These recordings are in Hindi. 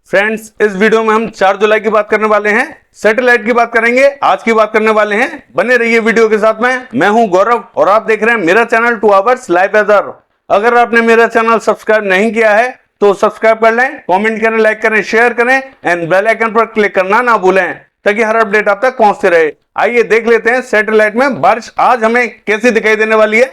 फ्रेंड्स, इस वीडियो में हम 4 जुलाई की बात करने वाले हैं। सैटेलाइट की बात करेंगे, आज की बात करने वाले हैं। बने रहिए वीडियो के साथ में। मैं हूं गौरव और आप देख रहे हैं मेरा चैनल 2 आवर्स लाइव वेदर। अगर आपने मेरा चैनल सब्सक्राइब नहीं किया है तो सब्सक्राइब कर लें, कमेंट करें, लाइक करें, शेयर करें एंड बेल आइकन पर क्लिक करना ना भूलें ताकि हर अपडेट आप तक पहुंचते रहे। आइए देख लेते हैं सैटेलाइट में बारिश आज हमें कैसी दिखाई देने वाली है।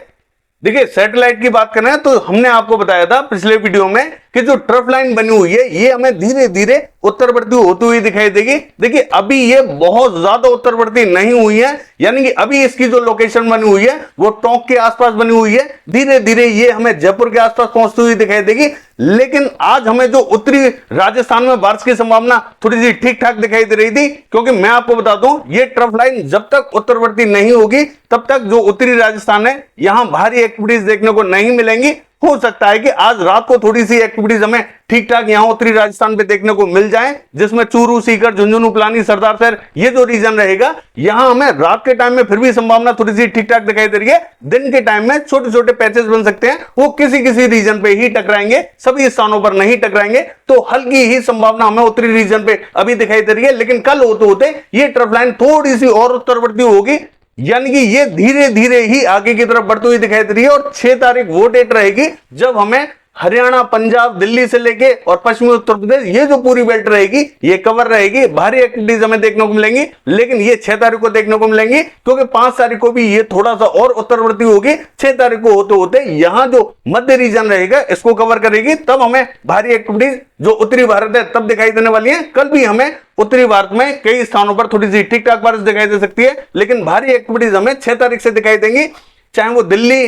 देखिए, सैटेलाइट की बात करें तो हमने आपको बताया था पिछले वीडियो में कि जो ट्रफ लाइन बनी हुई है ये हमें धीरे धीरे उत्तरवर्ती होती हुई दिखाई देगी। देखिए, अभी ये बहुत ज्यादा उत्तरवर्ती नहीं हुई है, यानी कि अभी इसकी जो लोकेशन बनी हुई है वो टोंक के आसपास बनी हुई है। धीरे धीरे ये हमें जयपुर के आसपास पहुंचती हुई दिखाई देगी। लेकिन आज हमें जो उत्तरी राजस्थान में बारिश की संभावना थोड़ी सी ठीक ठाक दिखाई दे रही थी, क्योंकि मैं आपको बता दूं ये ट्रफ लाइन जब तक उत्तरवर्ती नहीं होगी तब तक जो उत्तरी राजस्थान है यहां भारी एक्टिविटीज देखने को नहीं मिलेंगी। हो सकता है कि आज रात को थोड़ी सी एक्टिविटीज हमें ठीक ठाक यहां उत्तरी राजस्थान पे देखने को मिल जाए, जिसमें चूरू, सीकर, झुंझुनू, पिलानी, सरदार शहर ये जो रीजन रहेगा यहां हमें रात के टाइम में फिर भी संभावना थोड़ी सी ठीक ठाक दिखाई दे रही है। दिन के टाइम में छोटे छोटे पैचेस बन सकते हैं, वो किसी किसी रीजन पे ही टकराएंगे, सभी स्थानों पर नहीं टकराएंगे। तो हल्की ही संभावना हमें उत्तरी रीजन पे अभी दिखाई दे रही है। लेकिन कल होते होते ये ट्रफ लाइन थोड़ी सी और उत्तरवर्ती होगी, यानी कि ये धीरे धीरे ही आगे की तरफ बढ़ती हुई दिखाई दे रही है। और 6 तारीख वो डेट रहेगी जब हमें हरियाणा, पंजाब, दिल्ली से लेके और पश्चिमी उत्तर प्रदेश ये जो पूरी बेल्ट रहेगी ये कवर रहेगी। भारी एक्टिविटीज हमें देखने को मिलेंगी, लेकिन ये 6 तारीख को देखने को मिलेंगी, क्योंकि 5 तारीख को भी ये थोड़ा सा और उत्तरवर्ती होगी। 6 तारीख को होते होते यहां जो मध्य रीजन रहेगा इसको कवर करेगी, तब हमें भारी एक्टिविटीज जो उत्तरी भारत है तब दिखाई देने वाली है। कल भी हमें उत्तरी भारत में कई स्थानों पर थोड़ी सी ठीक ठाक बारिश दिखाई दे सकती है, लेकिन भारी एक्टिविटीज हमें 6 तारीख से दिखाई देंगी। चाहे वो दिल्ली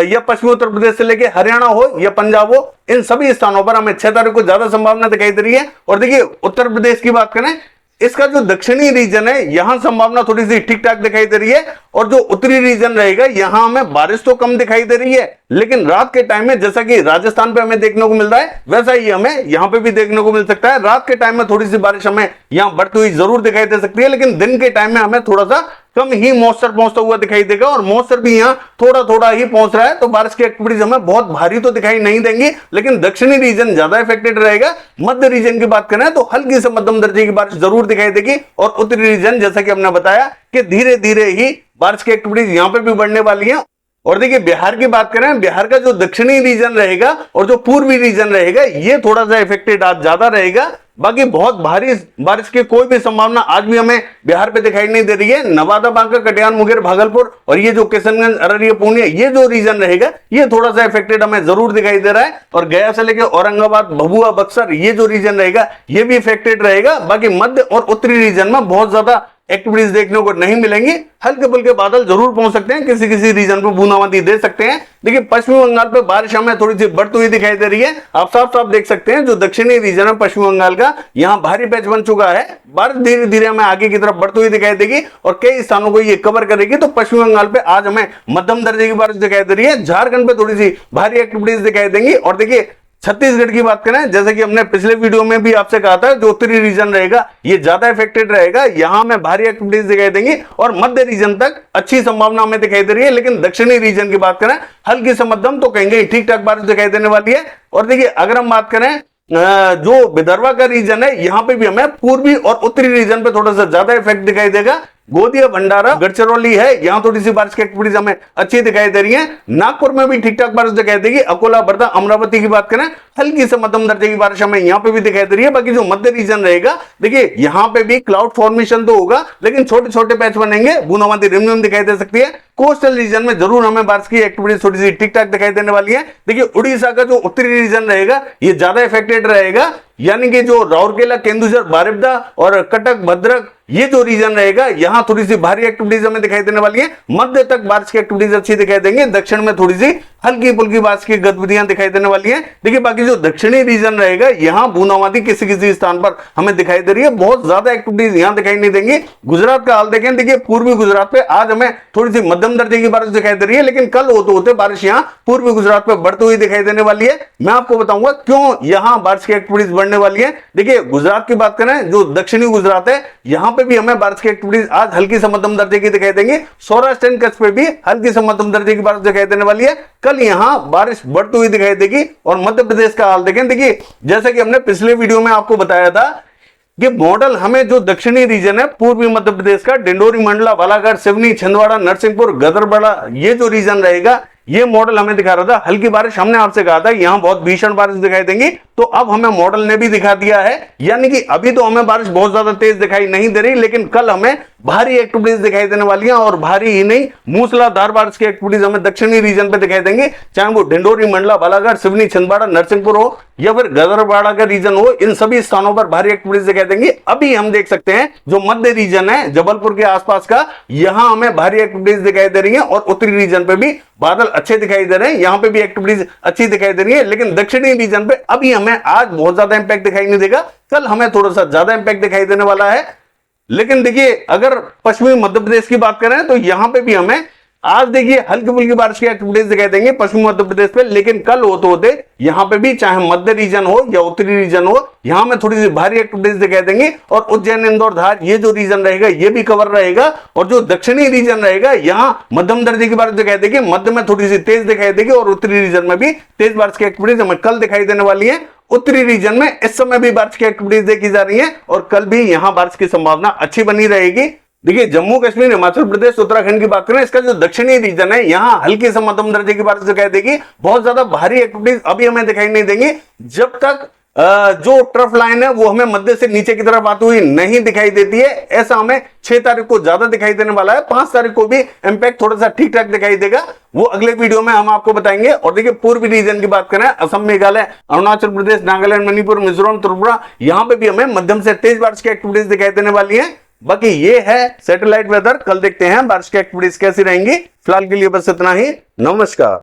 या पश्चिमी उत्तर प्रदेश से लेके हरियाणा हो या पंजाब हो, इन सभी स्थानों पर हमें 6 तारीख को ज्यादा संभावना दिखाई दे रही है। और देखिए, उत्तर प्रदेश की बात करें, इसका जो दक्षिणी रीजन है यहां संभावना थोड़ी सी ठीक ठाक दिखाई दे रही है। और जो उत्तरी रीजन रहेगा यहां हमें बारिश तो कम दिखाई दे रही है, लेकिन रात के टाइम में जैसा कि राजस्थान पे हमें देखने को मिल रहा है वैसा ही हमें यहां पे भी देखने को मिल सकता है। रात के टाइम में थोड़ी सी बारिश हमें यहां बढ़ती हुई जरूर दिखाई दे सकती है, लेकिन दिन के टाइम में हमें थोड़ा सा कम ही मॉइस्चर पहुंचता हुआ दिखाई देगा। और मॉइस्चर भी यहां थोड़ा थोड़ा ही पहुंच रहा है, तो बारिश की एक्टिविटीज हमें बहुत भारी तो दिखाई नहीं देंगी, लेकिन दक्षिणी रीजन ज्यादा इफेक्टेड रहेगा। मध्य रीजन की बात करें तो हल्की से मध्यम दर्जे की बारिश जरूर दिखाई देगी। और उत्तरी रीजन, जैसा कि हमने बताया कि धीरे धीरे ही बारिश की एक्टिविटीज यहां पे भी बढ़ने वाली है। और देखिए, बिहार की बात करें, बिहार का जो दक्षिणी रीजन रहेगा और जो पूर्वी रीजन रहेगा ये थोड़ा सा इफेक्टेड आज ज्यादा रहेगा। बाकी बहुत भारी बारिश की कोई भी संभावना आज भी हमें बिहार पे दिखाई नहीं दे रही है। नवादा, बांका, कटिहार, मुंगेर, भागलपुर और ये जो किशनगंज, अररिया, पूर्णिया ये जो रीजन रहेगा ये थोड़ा सा इफेक्टेड हमें जरूर दिखाई दे रहा है। और गया से लेकर औरंगाबाद, भभुआ, बक्सर ये जो रीजन रहेगा ये भी इफेक्टेड रहेगा। बाकी मध्य और उत्तरी रीजन में बहुत ज्यादा एक्टिविटीज देखने को नहीं मिलेंगी। हल्के फुल्के बादल जरूर पहुंच सकते हैं, किसी किसी रीजन पर बूंदाबांदी दे सकते हैं। देखिए, पश्चिमी बंगाल पे बारिश हमें थोड़ी सी बढ़ती हुई दिखाई दे रही है। आप साफ साफ देख सकते हैं जो दक्षिणी रीजन है पश्चिमी बंगाल का, यहां भारी पैच बन चुका है। बारिश धीरे धीरे हमें आगे की तरफ बढ़ती हुई दिखाई देगी और कई स्थानों को ये कवर करेगी। तो पश्चिमी बंगाल पे आज हमें मध्यम दर्जे की बारिश दिखाई दे रही है। झारखंड पे थोड़ी सी भारी एक्टिविटीज दिखाई देंगी। और देखिए, छत्तीसगढ़ की बात करें, जैसे कि हमने पिछले वीडियो में भी आपसे कहा था, जो उत्तरी रीजन रहेगा ये ज्यादा इफेक्टेड रहेगा, यहां में भारी एक्टिविटीज दिखाई देंगी। और मध्य रीजन तक अच्छी संभावना हमें दिखाई दे रही है, लेकिन दक्षिणी रीजन की बात करें हल्की से मध्यम तो कहेंगे ठीक ठाक बारिश दिखाई देने वाली है। और देखिए, अगर हम बात करें जो विदर्भ का रीजन है यहां पे भी हमें पूर्वी और उत्तरी रीजन पे थोड़ा सा ज्यादा इफेक्ट दिखाई देगा। गोदिया, भंडारा, गढ़चिरौली है, यहां थोड़ी सी बारिश की एक्टिविटीज हमें अच्छी दिखाई दे रही है। नागपुर में भी ठीक ठाक बारिश दिखाई देगी। अकोला, वर्धा, अमरावती की बात करें हल्की से मध्यम दर्जे की बारिश हमें यहां पे भी दिखाई दे रही है। बाकी जो मध्य रीजन रहेगा, देखिए यहां पे भी क्लाउड फॉर्मेशन तो होगा, लेकिन छोटे छोटे पैच बनेंगे, बूंदाबांदी रिमझिम दिखाई दे सकती है। कोस्टल रीजन में जरूर हमें बारिश की एक्टिविटीज थोड़ी सी ठीक ठाक दिखाई देने वाली है। देखिए, उड़ीसा का जो उत्तरी रीजन रहेगा ये ज्यादा इफेक्टेड रहेगा, यानी कि जो राउरकेला, केंदुझर, बारिपदा और कटक, भद्रक ये जो रीजन रहेगा यहां थोड़ी सी भारी एक्टिविटीज हमें दिखाई देने वाली है। मध्य तक बारिश की एक्टिविटीज अच्छी दिखाई देंगे। दक्षिण में थोड़ी सी हल्की फुल्की बारिश की गतिविधियां दिखाई देने वाली है। देखिए, बाकी जो दक्षिणी रीजन रहेगा यहां बूंदाबांदी किसी किसी स्थान पर हमें दिखाई दे रही है, बहुत ज्यादा एक्टिविटीज यहां दिखाई नहीं देंगी। गुजरात का हाल देखें, देखिए पूर्वी गुजरात पे आज हमें थोड़ी सी मध्यम दर्जे की बारिश दिखाई दे रही है, लेकिन कल होते होते बारिश यहां पूर्वी गुजरात पे बढ़ती हुई दिखाई देने वाली है। मैं आपको बताऊंगा क्यों यहां बारिश की एक्टिविटीज बढ़ने वाली है। देखिए, गुजरात की बात करें, जो दक्षिणी गुजरात है यहां पे भी हमें बारिश की एक्टिविटीज आज हल्की से मध्यम दर्जे की दिखाई देंगी। सौराष्ट्र एंड कच्छ पे भी हल्की से मध्यम दर्जे की बारिश दिखाई देने वाली है। कल यहाँ बारिश बढ़ती हुई दिखाई देगी। और मध्य प्रदेश का हाल देखें, देखिए जैसा कि हमने पिछले वीडियो में आपको बताया था कि मॉडल हमें जो दक्षिणी रीजन है पूर्वी मध्य प्रदेश का डिंडोरी, मंडला, बालाघाट, सिवनी, छिंदवाड़ा, नरसिंहपुर, गदरबड़ा, ये जो रीजन रहेगा ये मॉडल हमें दिखा रहा था हल्की बारिश। हमने आपसे कहा था यहां बहुत भीषण बारिश दिखाई देंगी, तो अब हमें मॉडल ने भी दिखा दिया है। यानी कि अभी तो हमें बारिश बहुत ज्यादा तेज दिखाई नहीं दे रही, लेकिन कल हमें भारी एक्टिविटीज दिखाई देने वाली हैं। और भारी ही नहीं, मूसलाधार बारिश की एक्टिविटीज हमें दक्षिणी रीजन पे दिखाई देंगे, चाहे वो डिंडोरी, मंडला, बालाघाट, सिवनी, छिंदवाड़ा, नरसिंहपुर हो या फिर गदरवाड़ा का रीजन हो, इन सभी स्थानों पर भारी एक्टिविटीज दिखाई देंगी। अभी हम देख सकते हैं जो मध्य रीजन है जबलपुर के आसपास का, यहां हमें भारी एक्टिविटीज दिखाई दे रही है। और उत्तरी रीजन पे भी बादल अच्छे दिखाई दे रहे हैं, यहां पे भी एक्टिविटीज अच्छी दिखाई दे रही है। लेकिन दक्षिणी रीजन पे अभी हमें आज बहुत ज्यादा इंपैक्ट दिखाई नहीं देगा, कल हमें थोड़ा सा ज्यादा इंपैक्ट दिखाई देने वाला है। लेकिन देखिए अगर पश्चिमी मध्य प्रदेश की बात करें तो यहां पे भी हमें आज देखिए हल्की फुल्की बारिश की एक्टिविटीज दिखाई देंगे पश्चिमी मध्य प्रदेश पे, लेकिन कल होते होते यहां पे भी चाहे मध्य रीजन हो या उत्तरी रीजन हो, यहां में थोड़ी सी भारी एक्टिविटीज दिखाई देंगी। और उज्जैन, इंदौर, धार ये जो रीजन रहेगा ये भी कवर रहेगा। और जो दक्षिणी रीजन रहेगा यहां मध्यम दर्जे की बारिश दिखाई देगी, मध्य में थोड़ी सी तेज दिखाई देगी और उत्तरी रीजन में भी तेज बारिश की एक्टिविटीज हमें कल दिखाई देने वाली है। उत्तरी रीजन में इस समय भी बारिश की एक्टिविटीज देखी जा रही है और कल भी यहां बारिश की संभावना अच्छी बनी रहेगी। देखिए जम्मू कश्मीर, हिमाचल प्रदेश, उत्तराखंड की बात करें, इसका जो दक्षिणी रीजन है यहां हल्की से मध्यम दर्जे की बारिश दिखाई देगी। बहुत ज्यादा भारी एक्टिविटीज अभी हमें दिखाई नहीं देंगी जब तक जो ट्रफ लाइन है वो हमें मध्य से नीचे की तरफ आती हुई नहीं दिखाई देती है। ऐसा हमें 6 तारीख को ज्यादा दिखाई देने वाला है। 5 तारीख को भी इंपैक्ट थोड़ा सा ठीक ठाक दिखाई देगा, वो अगले वीडियो में हम आपको बताएंगे। और देखिए पूर्वी रीजन की बात करें, असम, मेघालय, अरुणाचल प्रदेश, नागालैंड, मणिपुर, मिजोरम, त्रिपुरा, यहां पे भी हमें मध्यम से तेज बारिश की एक्टिविटीज दिखाई देने वाली है। बाकी ये है सैटेलाइट वेदर, कल देखते हैं बारिश की एक्टिविटीज कैसी रहेंगी। फिलहाल के लिए बस इतना ही, नमस्कार।